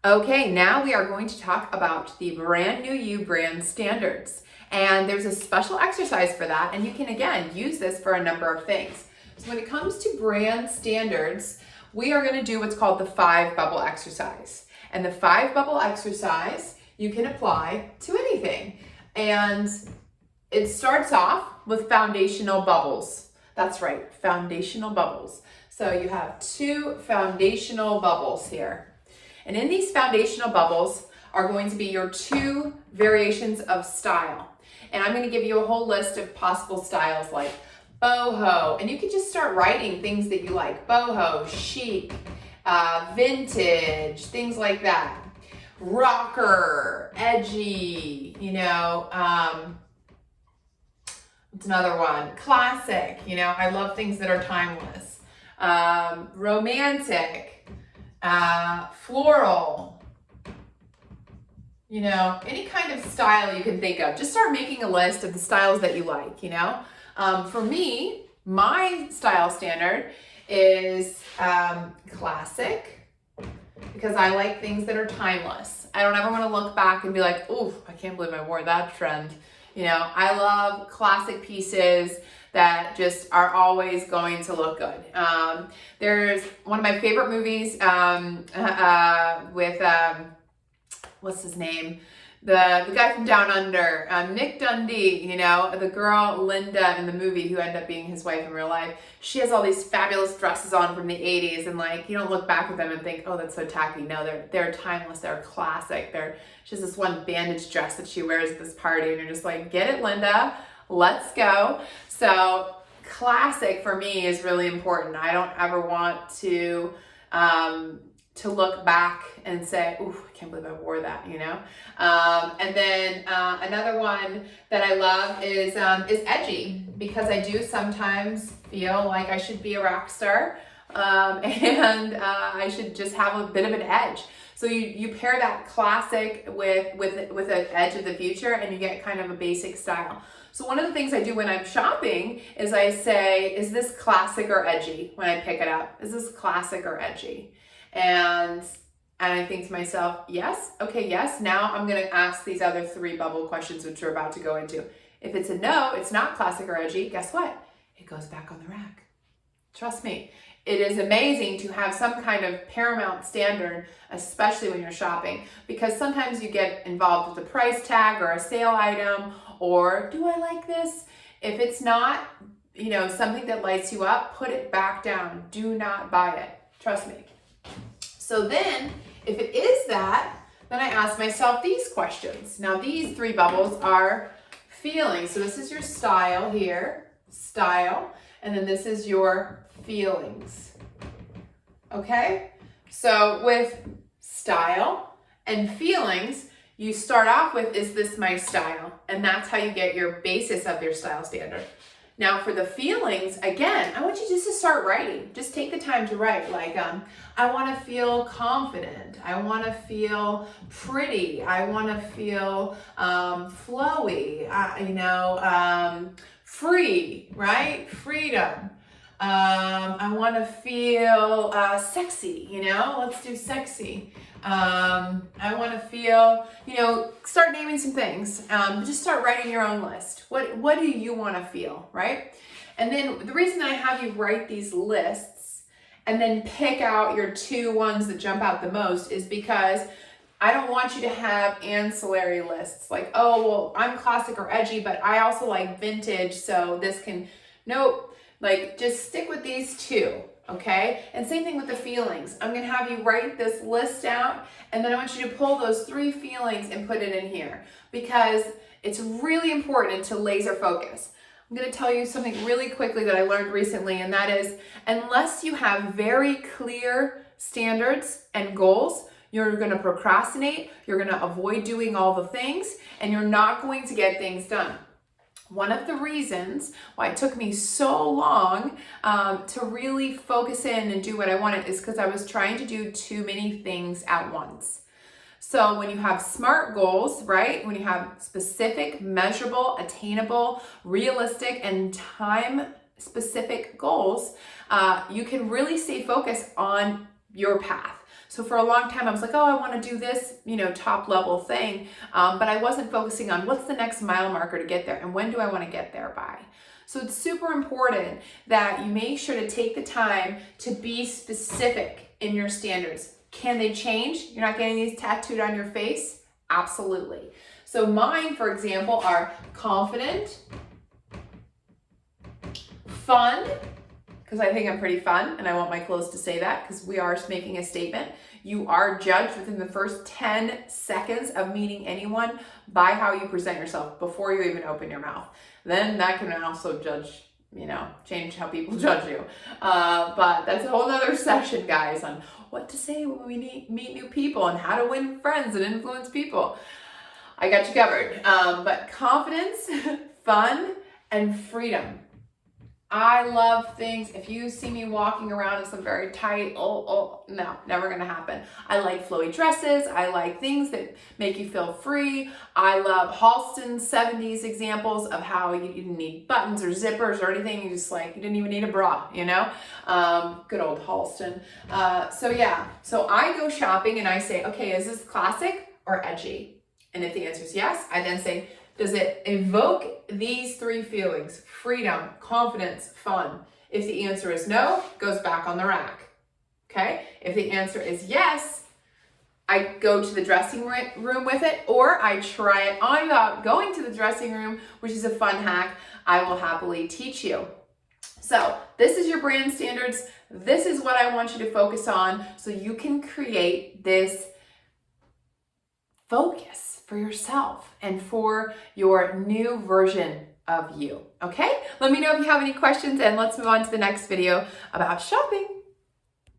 Okay, now we are going to talk about the Brand New You brand standards. And there's a special exercise for that, and you can again use this for a number of things. So when it comes to brand standards, we are going to do what's called the 5 bubble exercise. And the 5 bubble exercise you can apply to anything. And it starts off with foundational bubbles. That's right, foundational bubbles. So you have 2 foundational bubbles here. And in these foundational bubbles are going to be your 2 variations of style. And I'm going to give you a whole list of possible styles like boho. And you can just start writing things that you like. Boho, chic, vintage, things like that. Rocker, edgy, what's another one? Classic, I love things that are timeless. Romantic, floral, any kind of style you can think of. Just start making a list of the styles that you like, For me, my style standard is classic, because I like things that are timeless. I don't ever want to look back and be like, oh, I can't believe I wore that trend. I love classic pieces that just are always going to look good. There's one of my favorite movies with, what's his name? The guy from Down Under, Nick Dundee, the girl Linda in the movie who ended up being his wife in real life. She has all these fabulous dresses on from the 80s, and you don't look back at them and think, oh, that's so tacky. No, they're timeless, they're classic. She has this one bandage dress that she wears at this party, and you're just like, get it, Linda, let's go. So classic for me is really important. I don't ever want to look back and say, ooh, I can't believe I wore that, And then another one that I love is edgy, because I do sometimes feel like I should be a rock star, and I should just have a bit of an edge. So you pair that classic with an edge of the future, and you get kind of a basic style. So one of the things I do when I'm shopping is I say, is this classic or edgy when I pick it up? Is this classic or edgy? And I think to myself, yes, okay, yes. Now I'm going to ask these other 3 bubble questions, which we're about to go into. If it's a no, it's not classic or edgy, guess what? It goes back on the rack. Trust me. It is amazing to have some kind of paramount standard, especially when you're shopping, because sometimes you get involved with a price tag or a sale item, or do I like this? If it's not, something that lights you up, put it back down. Do not buy it. Trust me. So then, if it is that, then I ask myself these questions. Now, these 3 bubbles are feelings. So this is your style here, style, and then this is your feelings. Okay? So with style and feelings, you start off with, is this my style? And that's how you get your basis of your style standard. Now for the feelings, again, I want you just to start writing. Just take the time to write. I want to feel confident. I want to feel pretty. I want to feel flowy. Free, right? Freedom. I want to feel sexy. Let's do sexy. I want to feel, start naming some things. Just start writing your own list. What do you want to feel, right? And then the reason that I have you write these lists and then pick out your 2 ones that jump out the most is because I don't want you to have ancillary lists like, oh, well, I'm classic or edgy, but I also like vintage, so this can, nope. Just stick with these 2. Okay? And same thing with the feelings. I'm going to have you write this list out, and then I want you to pull those 3 feelings and put it in here, because it's really important to laser focus. I'm going to tell you something really quickly that I learned recently, and that is, unless you have very clear standards and goals, you're going to procrastinate, you're going to avoid doing all the things, and you're not going to get things done. One of the reasons why it took me so long to really focus in and do what I wanted is because I was trying to do too many things at once. So when you have SMART goals, right? When you have specific, measurable, attainable, realistic, and time-specific goals, you can really stay focused on your path. So for a long time, I was like, oh, I want to do this, top level thing. But I wasn't focusing on what's the next mile marker to get there and when do I want to get there by. So it's super important that you make sure to take the time to be specific in your standards. Can they change? You're not getting these tattooed on your face? Absolutely. So mine, for example, are confident, fun, because I think I'm pretty fun and I want my clothes to say that because we are making a statement. You are judged within the first 10 seconds of meeting anyone by how you present yourself before you even open your mouth. Then that can also change how people judge you. But that's a whole nother session, guys, on what to say when we meet new people and how to win friends and influence people. I got you covered. But confidence, fun, and freedom. I love things. If you see me walking around in some very tight, no, never gonna happen. I like flowy dresses. I like things that make you feel free. I love Halston's 70s examples of how you didn't need buttons or zippers or anything. You didn't even need a bra, Good old Halston. So I go shopping and I say, okay, is this classic or edgy? And if the answer is yes, I then say, does it evoke these three feelings? Freedom, confidence, fun. If the answer is no, it goes back on the rack. Okay? If the answer is yes, I go to the dressing room with it, or I try it on without going to the dressing room, which is a fun hack I will happily teach you. So this is your brand standards. This is what I want you to focus on so you can create this focus for yourself and for your new version of you. Okay? Let me know if you have any questions and let's move on to the next video about shopping.